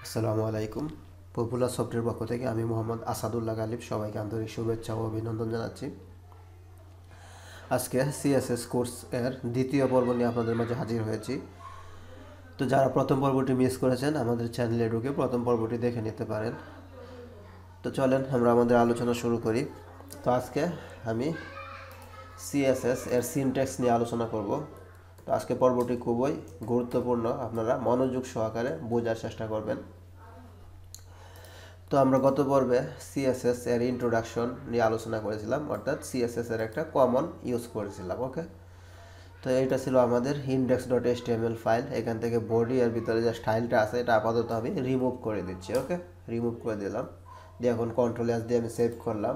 আসসালামু আলাইকুম। Popular software পক্ষ থেকে আমি মোহাম্মদ আসাদুল্লাহ গালিব সবাইকে আন্তরিক শুভেচ্ছা ও অভিনন্দন জানাচ্ছি। আজকে সিএসএস কোর্স এর দ্বিতীয় পর্ব নিয়ে আপনাদের মাঝে হাজির হয়েছি। তো যারা প্রথম পর্বটি মিস করেছেন আমাদের চ্যানেলে ঢুকে প্রথম পর্বটি দেখে নিতে পারেন। তো চলেন আমরা আমাদের আলোচনা শুরু করি। তো আজকে আমি সিএসএস এর সিনট্যাক্স নিয়ে আলোচনা করব। তো আজকে পর্বটি খুবই গুরুত্বপূর্ণ, আপনারা মনোযোগ সহকারে বোঝার চেষ্টা করবেন। তো আমরা গত পর্বে সিএসএস এর ইন্ট্রোডাকশন নিয়ে আলোচনা করেছিলাম, অর্থাৎ সিএসএস এর একটা কমন ইউজ করেছিলাম। ওকে, তো এটা ছিল আমাদের index.html ফাইল। এখান থেকে বডি এর ভিতরে যে স্টাইলটা আছে এটা আপাতত আমি রিমুভ করে দিচ্ছি। ওকে, রিমুভ করে দিলাম, দিয়ে এখন কন্ট্রোল এস দিয়ে আমি সেভ করলাম।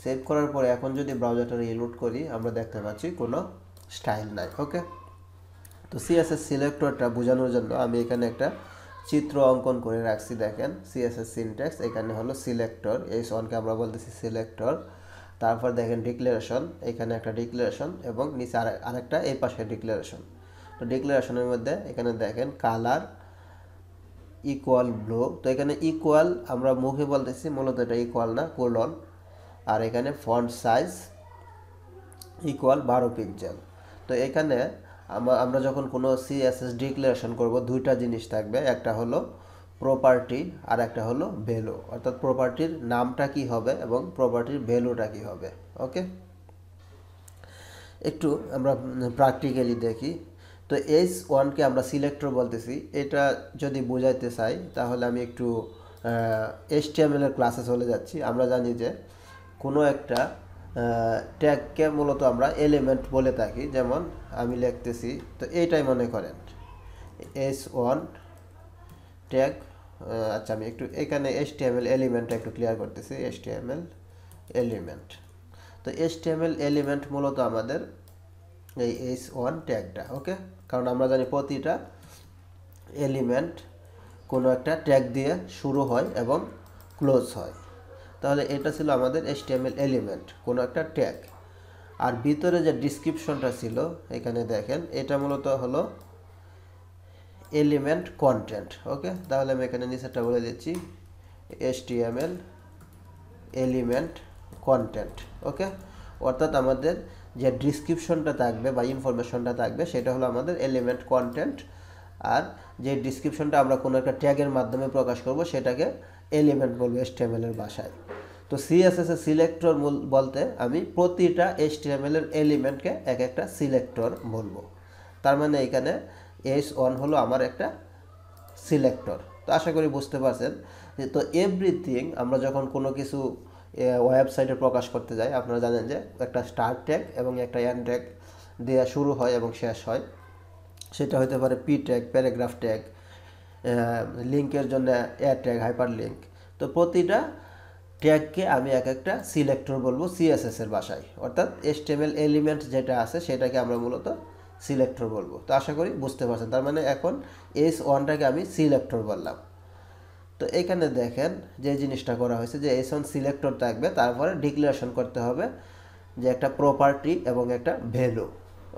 সেভ করার পরে এখন যদি ব্রাউজারটা রিলোড করি আমরা দেখতে পাচ্ছি কোনো স্টাইল নাই। ওকে, তো সিএসএস সিলেক্টরটা বোঝানোর জন্য আমি এখানে একটা চিত্র অঙ্কন করে রাখছি। দেখেন সিএসএস সিনট্যাক্স, এখানে হলো সিলেক্টর, এই ওয়ানকে আমরা বলতেছি সিলেক্টর। তারপর দেখেন ডিক্লারেশন, এখানে একটা ডিক্লারেশন এবং নিচে আরেকটা এই পাশে ডিক্লারেশন। তো ডিক্লারেশনের মধ্যে এখানে দেখেন কালার ইকুয়াল ব্লু। তো এখানে ইকুয়াল আমরা মুখে বলতেছি, মূলত এটা ইকুয়াল না, কোলন। আর এখানে ফন্ট সাইজ ইকুয়াল 12 পিক্সেল। তো এখানে আমরা যখন কোনো সিএসএস ডিক্লারেশন করব দুইটা জিনিস থাকবে, একটা হলো প্রপার্টি আর একটা হলো ভ্যালু, অর্থাৎ প্রপার্টির নামটা কি হবে এবং প্রপার্টির ভ্যালুটা কি হবে। ওকে, একটু আমরা প্র্যাকটিক্যালি দেখি। তো S1কে আমরা সিলেক্টর বলতেছি, এটা যদি বোঝাইতে চাই তাহলে আমি একটু HTML এর ক্লাসে চলে যাচ্ছি। আমরা জানি যে কোনো একটা ট্যাগকে মূলত আমরা এলিমেন্ট বলে থাকি। যেমন আমি লিখতেছি, তো এইটাই মনে করেন S1 ট্যাগ। আচ্ছা, আমি একটু এখানে HTML এলিমেন্টটা একটু ক্লিয়ার করতেছি। HTML এলিমেন্ট, তো HTML এলিমেন্ট মূলত আমাদের এই S1 ট্যাগটা। ওকে, কারণ আমরা জানি প্রতিটা এলিমেন্ট কোনো একটা ট্যাগ দিয়ে শুরু হয় এবং ক্লোজ হয়। তাহলে এটা ছিল আমাদের HTML এলিমেন্ট, কোনো একটা ট্যাগ। আর ভিতরে যে ডিসক্রিপশনটা ছিল এখানে দেখেন, এটা মূলত হলো এলিমেন্ট কন্টেন্ট। ওকে, তাহলে আমি এখানে নিচেরটা বলে দিচ্ছি HTML এলিমেন্ট কন্টেন্ট। ওকে, অর্থাৎ আমাদের যে ডিসক্রিপশনটা থাকবে বা ইনফরমেশনটা থাকবে সেটা হলো আমাদের এলিমেন্ট কন্টেন্ট। আর যে ডিসক্রিপশনটা আমরা কোনো একটা ট্যাগের মাধ্যমে প্রকাশ করব সেটাকে এলিমেন্ট বলবো HTML এর ভাষায়। তো সিএসএস এর সিলেক্টর বলতে আমি প্রতিটা HTML এর এলিমেন্টকে এক একটা সিলেক্টর বলবো। তার মানে এখানে S1 হলো আমার একটা সিলেক্টর। তো আশা করি বুঝতে পারছেন। তো এভরিথিং আমরা যখন কোনো কিছু ওয়েবসাইটে প্রকাশ করতে যাই, আপনারা জানেন যে একটা স্টার্ট ট্যাগ এবং একটা এন্ড ট্যাগ দেওয়া শুরু হয় এবং শেষ হয়। সেটা হতে পারে পি ট্যাগ, প্যারাগ্রাফ ট্যাগ, লিঙ্কের জন্য এ ট্যাগ, হাইপার লিঙ্ক। তো প্রতিটা ট্যাগকে আমি এক একটা সিলেক্টর বলবো সিএসএস এর ভাষায়, অর্থাৎ HTML এলিমেন্ট যেটা আছে সেটাকে আমরা মূলত সিলেক্টর বলবো। তো আশা করি বুঝতে পারছেন। তার মানে এখন S1টাকে আমি সিলেক্টর বললাম। তো এখানে দেখেন যে জিনিসটা করা হয়েছে যে S1 সিলেক্টর থাকবে, তারপরে ডিক্লারেশন করতে হবে যে একটা প্রপার্টি এবং একটা ভ্যালু।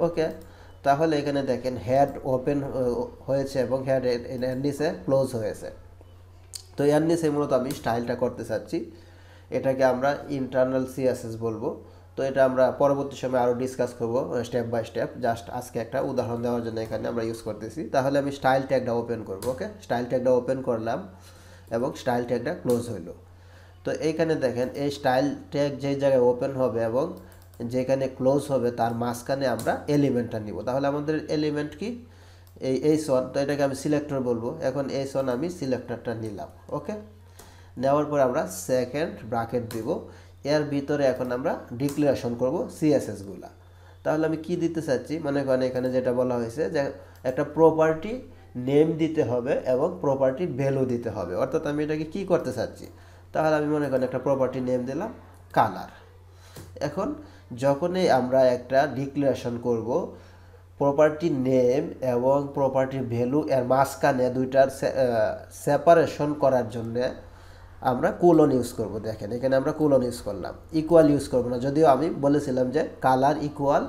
ওকে, তাহলে এখানে দেখেন হেড ওপেন হয়েছে এবং হেড এর নিচে ক্লোজ হয়েছে। তো এর নিচে মূলত আমি স্টাইলটা করতে চাচ্ছি, এটাকে আমরা ইন্টারনাল সিএসএস বলবো। তো এটা আমরা পরবর্তী সময় আরও ডিসকাস করব স্টেপ বাই স্টেপ। জাস্ট আজকে একটা উদাহরণ দেওয়ার জন্য এখানে আমরা ইউজ করতেছি। তাহলে আমি স্টাইল ট্যাগটা ওপেন করব। ওকে, স্টাইল ট্যাগটা ওপেন করলাম এবং স্টাইল ট্যাগটা ক্লোজ হইলো। তো এইখানে দেখেন এই স্টাইল ট্যাগ যেই জায়গায় ওপেন হবে এবং যেখানে ক্লোজ হবে তার মাঝখানে আমরা এলিমেন্টটা নিব। তাহলে আমাদের এলিমেন্ট কি এই S1, তো এটাকে আমি সিলেক্টর বলবো। এখন S1 আমি সিলেক্টরটা নিলাম। ওকে, নেওয়ার পর আমরা সেকেন্ড ব্র্যাকেট দিব, এর ভিতরে এখন আমরা ডিক্লারেশন করব সিএসএস গুলা। তাহলে আমি কি দিতে চাচ্ছি, মনে করেন এখানে যেটা বলা হয়েছে যে একটা প্রপার্টি নেম দিতে হবে এবং প্রপার্টি ভ্যালু দিতে হবে, অর্থাৎ আমি এটাকে কি করতে চাচ্ছি। তাহলে আমি মনে করেন একটা প্রপার্টি নেম দিলাম কালার। এখন যখনই আমরা একটা ডিক্লারেশন করব, প্রপার্টি নেম এবং প্রপার্টি ভ্যালু এর মাঝখানে দুইটার সেপারেশন করার জন্য আমরা কোলন ইউজ করব। দেখেন এখানে আমরা কোলন ইউজ করলাম, ইকুয়াল ইউজ করব না। যদিও আমি বলেছিলাম যে কালার ইকুয়াল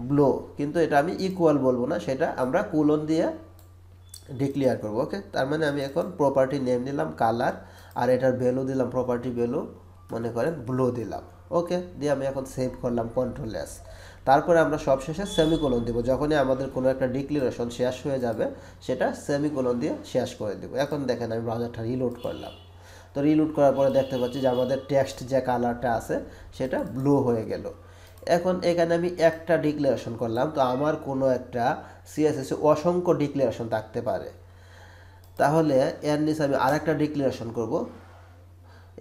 ব্লু, কিন্তু এটা আমি ইকুয়াল বলবো না, সেটা আমরা কোলন দিয়ে ডিক্লেয়ার করব। ওকে, তার মানে আমি এখন প্রপার্টি নেম দিলাম কালার, আর এটার ভ্যালু দিলাম প্রপার্টি ভ্যালু মনে করেন ব্লু দিলাম। ওকে, দিয়ে আমি এখন সেভ করলাম কন্ট্রোল এস। তারপরে আমরা সবশেষে সেমিকোলন দেবো, যখনই আমাদের কোনো একটা ডিক্লারেশন শেষ হয়ে যাবে সেটা সেমিকোলন দিয়ে শেষ করে দেবো। এখন দেখেন আমি ব্রাউজারটা রিলোড করলাম, তো রিলোড করার পরে দেখতে পাচ্ছি যে আমাদের টেক্সট যে কালারটা আছে সেটা ব্লু হয়ে গেল। এখন এখানে আমি একটা ডিক্লারেশন করলাম, তো আমার কোনো একটা সিএসএসে অসংখ্য ডিক্লারেশন থাকতে পারে, তাহলে এর নিচে আমি আরেকটা ডিক্লারেশন করব।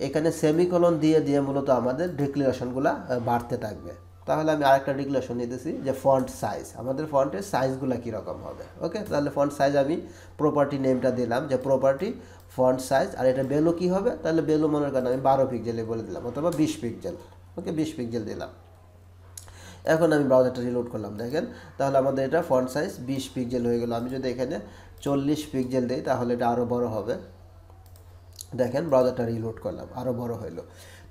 এখানে সেমিকোলন দিয়ে দিয়ে মূলত আমাদের ডিক্লারেশনগুলো বাড়তে থাকবে। তাহলে আমি আরেকটা ডিক্লারেশন নিতেছি যে ফন্ট সাইজ, আমাদের ফন্টের সাইজগুলো কীরকম হবে। ওকে, তাহলে ফন্ট সাইজ আমি প্রপার্টি নেমটা দিলাম যে প্রপার্টি ফন্ট সাইজ, আর এটা ভ্যালু কী হবে, তাহলে ভ্যালু মনে করেন আমি 12 পিক্সেলে বলে দিলাম, অথবা 20 পিক্সেল। ওকে, 20 পিক্সেল দিলাম। এখন আমি ব্রাউজারটা রিলোড করলাম, দেখেন তাহলে আমাদের এটা ফন্ট সাইজ 20 পিক্সেল হয়ে গেল। আমি যদি এখানে 40 পিক্সেল দিই তাহলে এটা আরও বড় হবে। দেখেন ব্রাউজারটা রিলোড করলাম, আরও বড় হইলো।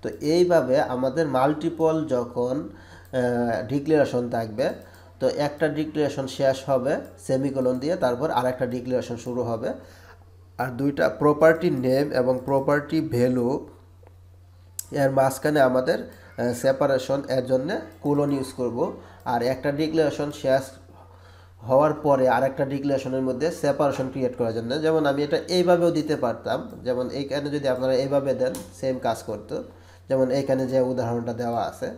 তো এইভাবে আমাদের মাল্টিপল যখন ডিক্লারেশন থাকবে, তো একটা ডিক্লারেশন শেষ হবে সেমিকোলন দিয়ে, তারপর আরেকটা ডিক্লারেশন শুরু হবে, আর দুইটা প্রপার্টি নেম এবং প্রপার্টি ভ্যালু এর মাঝখানে আমাদের সেপারেশন এর জন্য কোলন ইউজ করব। আর একটা ডিক্লারেশন শেষ হওয়ার পরে আরেকটা ডিক্লারেশনের মধ্যে সেপারেশন ক্রিয়েট করার জন্য, যেমন আমি এটা এইভাবেও দিতে পারতাম, যেমন এইখানে যদি আপনারা এইভাবে দেন সেম কাজ করতো। যেমন এইখানে যে উদাহরণটা দেওয়া আছে,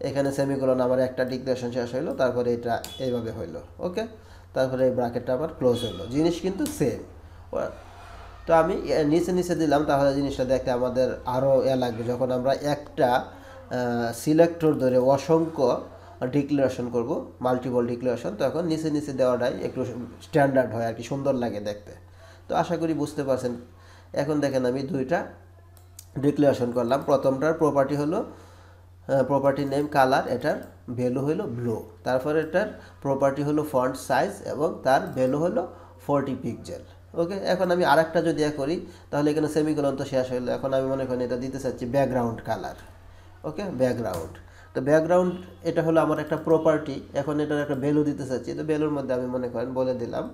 এখানে সেমিকোলন আমার একটা ডিক্লারেশন শেষ হইলো, তারপরে এটা এইভাবে হইলো। ওকে, তারপরে এই ব্র্যাকেটটা আবার ক্লোজ হইলো, জিনিস কিন্তু সেম। তো আমি নিচে নিচে দিলাম, তাহলে জিনিসটা দেখতে আমাদের আরও লাগবে। যখন আমরা একটা সিলেক্টর ধরে অসংখ্য ডিক্লারেশন করব, মাল্টিপল ডিক্লারেশন, তখন নিচে নিচে দেওয়াটাই একটু স্ট্যান্ডার্ড হয় আর কি, সুন্দর লাগে দেখতে। তো আশা করি বুঝতে পারছেন। এখন দেখেন আমি দুইটা ডিক্লারেশন করলাম। প্রথমটার প্রপার্টি হলো প্রপার্টি নেম কালার, এটার ভ্যালু হলো ব্লু। তারপরে এটার প্রপার্টি হলো ফন্ট সাইজ এবং তার ভ্যালু হলো 40 পিক্সেল। ওকে, এখন আমি আরেকটা যদি করি, তাহলে এখানে সেমিকোলন তো শেষ হলো। এখন আমি মনে করি এটা দিতে চাচ্ছি ব্যাকগ্রাউন্ড কালার। ওকে, ব্যাকগ্রাউন্ড, তো ব্যাকগ্রাউন্ড এটা হলো আমার একটা প্রপার্টি। এখন এটার একটা ভ্যালু দিতে চাচ্ছি, তো ভ্যালুর মধ্যে আমি মনে করেন বলে দিলাম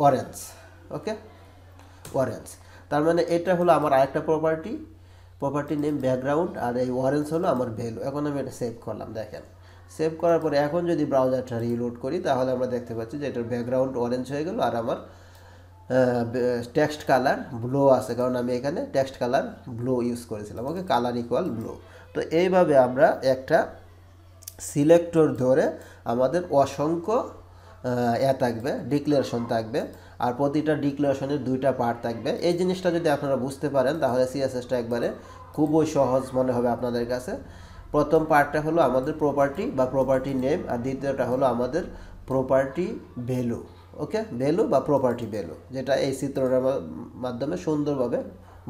অরেঞ্জ। ওকে, অরেঞ্জ, তার মানে এটা হলো আমার আরেকটা প্রপার্টি, প্রপার্টি নেম ব্যাকগ্রাউন্ড, আর এই অরেঞ্জ হলো আমার ভ্যালু। এখন আমি এটা সেভ করলাম। দেখেন সেভ করার পরে এখন যদি ব্রাউজারটা রিলোড করি, তাহলে আমরা দেখতে পাচ্ছি যে এটার ব্যাকগ্রাউন্ড অরেঞ্জ হয়ে গেল, আর আমার টেক্সট কালার ব্লু আছে, কারণ আমি এখানে টেক্সট কালার ব্লু ইউজ করেছিলাম। ওকে, কালার ইকুয়াল ব্লু। তো এইভাবে আমরা একটা সিলেক্টর ধরে আমাদের অসংখ্য থাকবে, ডিক্লারেশন থাকবে, আর প্রতিটা ডিক্লারেশনের দুইটা পার্ট থাকবে। এই জিনিসটা যদি আপনারা বুঝতে পারেন, তাহলে সিএসএসটা একবারে খুবই সহজ মনে হবে আপনাদের কাছে। প্রথম পার্টটা হলো আমাদের প্রপার্টি বা প্রপার্টি নেম, আর দ্বিতীয়টা হলো আমাদের প্রপার্টি ভ্যালু। ওকে, ভ্যালু বা প্রপার্টি ভ্যালু, যেটা এই চিত্রটার মাধ্যমে সুন্দরভাবে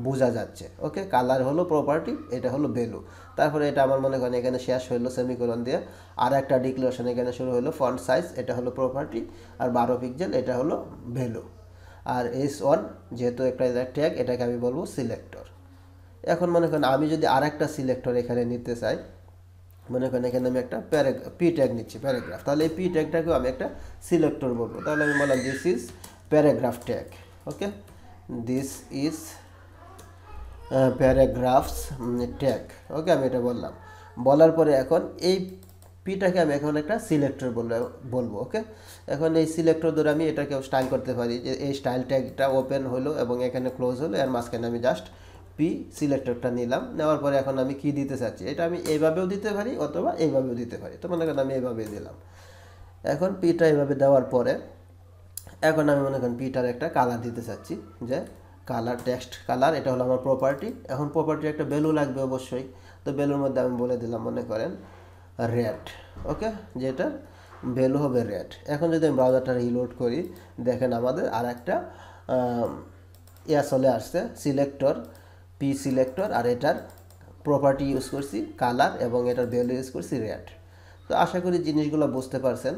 বোঝা যাচ্ছে। ওকে, কালার হলো প্রপার্টি, এটা হলো ভ্যালু। তারপরে এটা আমার মনে করেন এখানে শেষ হইলো সেমিকোলন দিয়ে, আর একটা ডিক্লারেশন এখানে শুরু হলো ফন্ট সাইজ, এটা হলো প্রপার্টি, আর 12 পিক্সেল এটা হলো ভ্যালু, আর S1 যেহেতু একটা ট্যাগ, এটাকে আমি বলবো সিলেক্টর। এখন মনে করেন আমি যদি আর একটা সিলেক্টর এখানে নিতে চাই, মনে করেন এখানে আমি একটা পি ট্যাগ নিচ্ছি, প্যারাগ্রাফ, তাহলে এই পি ট্যাগটাকেও আমি একটা সিলেক্টর বলবো। তাহলে আমি বললাম this is paragraph tag. Okay, this is paragraphs tag. Okay, আমি এটা বললাম। বলার পরে এখন এই পিটাকে আমি এখন একটা সিলেক্টর বলবো। ওকে, এখন এই সিলেক্টর ধরে আমি এটাকেও স্টাইল করতে পারি, যে এই স্টাইল ট্যাগটা ওপেন হলো এবং এখানে ক্লোজ হলো, এর মাঝখানে আমি জাস্ট পি সিলেক্টরটা নিলাম। নেওয়ার পরে এখন আমি কি দিতে চাচ্ছি, এটা আমি এইভাবেও দিতে পারি অথবা এইভাবেও দিতে পারি। তো মনে করেন আমি এইভাবে দিলাম। এখন পিটা এইভাবে দেওয়ার পরে এখন আমি মনে করেন পিটার একটা কালার দিতে চাচ্ছি, যে কালার টেক্সট কালার, এটা হলো আমার প্রপার্টি। এখন প্রপার্টির একটা ভ্যালু লাগবে অবশ্যই, তো ভ্যালুর মধ্যে আমি বলে দিলাম মনে করেন রেড। ওকে, যেটা ভ্যালু হবে রেড। এখন যদি আমি ব্রাউজারটা রিলোড করি, দেখেন আমাদের আর একটা চলে আসছে সিলেক্টর, পি সিলেক্টর, আর এটার প্রপার্টি ইউজ করছি কালার এবং এটার ভ্যালু ইউজ করছি রেড। তো আশা করি জিনিসগুলো বুঝতে পারছেন।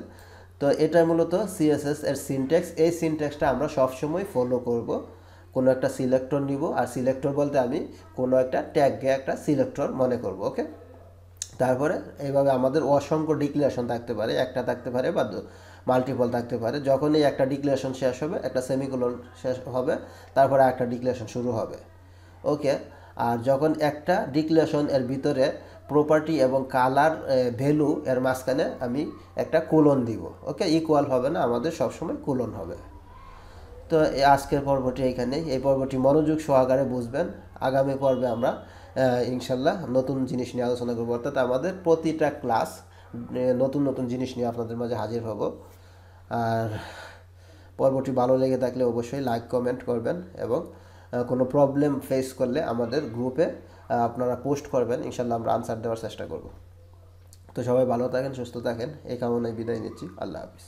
তো এটা মূলত সিএসএস এর সিনট্যাক্স। এই সিনট্যাক্সটা আমরা সবসময় ফলো করব। কোনো একটা সিলেক্টর নিব, আর সিলেক্টর বলতে আমি কোনো একটা ট্যাগকে একটা সিলেক্টর মনে করব। ওকে, তারপরে এইভাবে আমাদের অসংখ্য ডিক্লারেশন থাকতে পারে, একটা থাকতে পারে বা মাল্টিপল থাকতে পারে। যখনই একটা ডিক্লারেশন শেষ হবে একটা সেমিকোলন শেষ হবে, তারপরে একটা ডিক্লারেশন শুরু হবে। ওকে, আর যখন একটা ডিক্লারেশন এর ভিতরে প্রপার্টি এবং কালার ভ্যালু এর মাঝখানে আমি একটা কোলন দিব। ওকে, ইকুয়াল হবে না, আমাদের সবসময় কোলন হবে। তো আজকের পর্বটি এইখানেই। এই পর্বটি মনোযোগ সহকারে বুঝবেন। আগামী পর্বে আমরা ইনশাল্লাহ নতুন জিনিস নিয়ে আলোচনা করবো, অর্থাৎ আমাদের প্রতিটা ক্লাস নতুন নতুন জিনিস নিয়ে আপনাদের মাঝে হাজির হব। আর পর্বটি ভালো লেগে থাকলে অবশ্যই লাইক কমেন্ট করবেন, এবং কোনো প্রবলেম ফেস করলে আমাদের গ্রুপে আপনারা পোস্ট করবেন, ইনশাল্লাহ আমরা আনসার দেওয়ার চেষ্টা করব। তো সবাই ভালো থাকেন, সুস্থ থাকেন, এই কামনায় বিদায় নিচ্ছি। আল্লাহ হাফিজ।